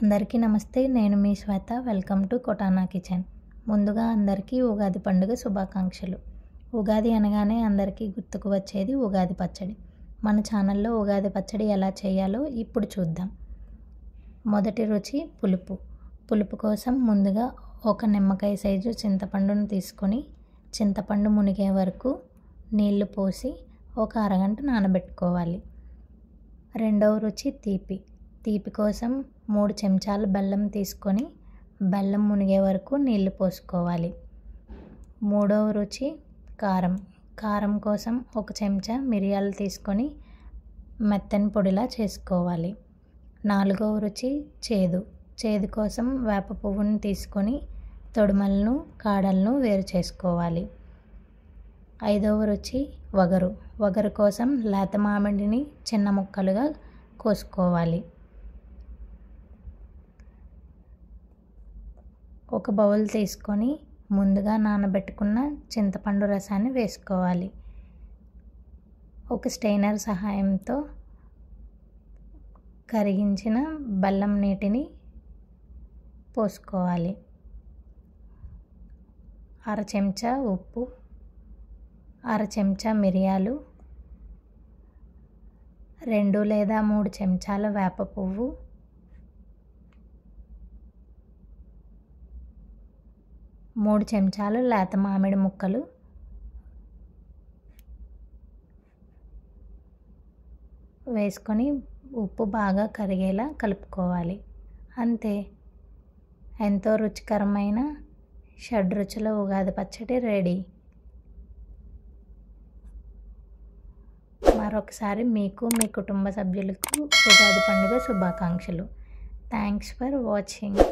అందరికీ నమస్తే. నేను మీ Shweta. Welcome to Kotana kitchen. ముందుగా అందరికీ ఉగాది పండుగ శుభాకాంక్షలు. ఉగాది అనగానే అందరికీ గుర్తుకు వచ్చేది ఉగాది పచ్చడి. మన ఛానల్లో ఉగాది పచ్చడి ఎలా చేయాలో ఇప్పుడు చూద్దాం. మొదటి రుచి పులుపు. పులుపు కోసం ముందుగా ఒక నిమ్మకాయ సైజు చింతపండును తీసుకొని చింతపండు మునిగే వరకు నీళ్లు పోసి ఒక అరగంట నానబెట్టుకోవాలి. రెండవ రుచి తీపి. తీపి కోసం 3 చెంచాలు బెల్లం తీసుకొని బెల్లం మునిగే వరకు నీళ్లు పోసుకోవాలి. మూడవ రుచి కారం. కారం కోసం 1 చెంచా మిరియాలు తీసుకొని మెత్తని పొడిలా చేసుకోవాలి. నాలుగవ రుచి చేదు. చేదు కోసం వేప పువ్వును తీసుకొని తొడిమలను కాడలను వేరు చేసుకోవాలి. ఐదవ రుచి వగరు. వగరు కోసం లేత మామిడిని చిన్న ముక్కలుగా కోసుకోవాలి. ఒక బౌల్ తీసుకొని ముందుగా నానబెట్టుకున్న చింతపండు రసాన్ని వేసుకోవాలి. ఒక స్టెయినర్ సహాయంతో కరిగించిన బెల్లం నీటిని పోసుకోవాలి. అర చెంచా ఉప్పు, అర చెంచా మిరియాలు, 2 లేదా 3 చెంచాల వేప పువ్వు, 3 చెంచాలు లేత మామిడి ముక్కలు, వేసుకొని ఉప్పు బాగా కరిగేలా కలుపుకోవాలి. అంతే, ఎంతో రుచికరమైన షడ్రుచుల ఉగాది పచ్చడి రెడీ. మరొకసారి మీకు మీ కుటుంబ సభ్యులకు ఉగాది పండుగ శుభాకాంక్షలు. Thanks for watching.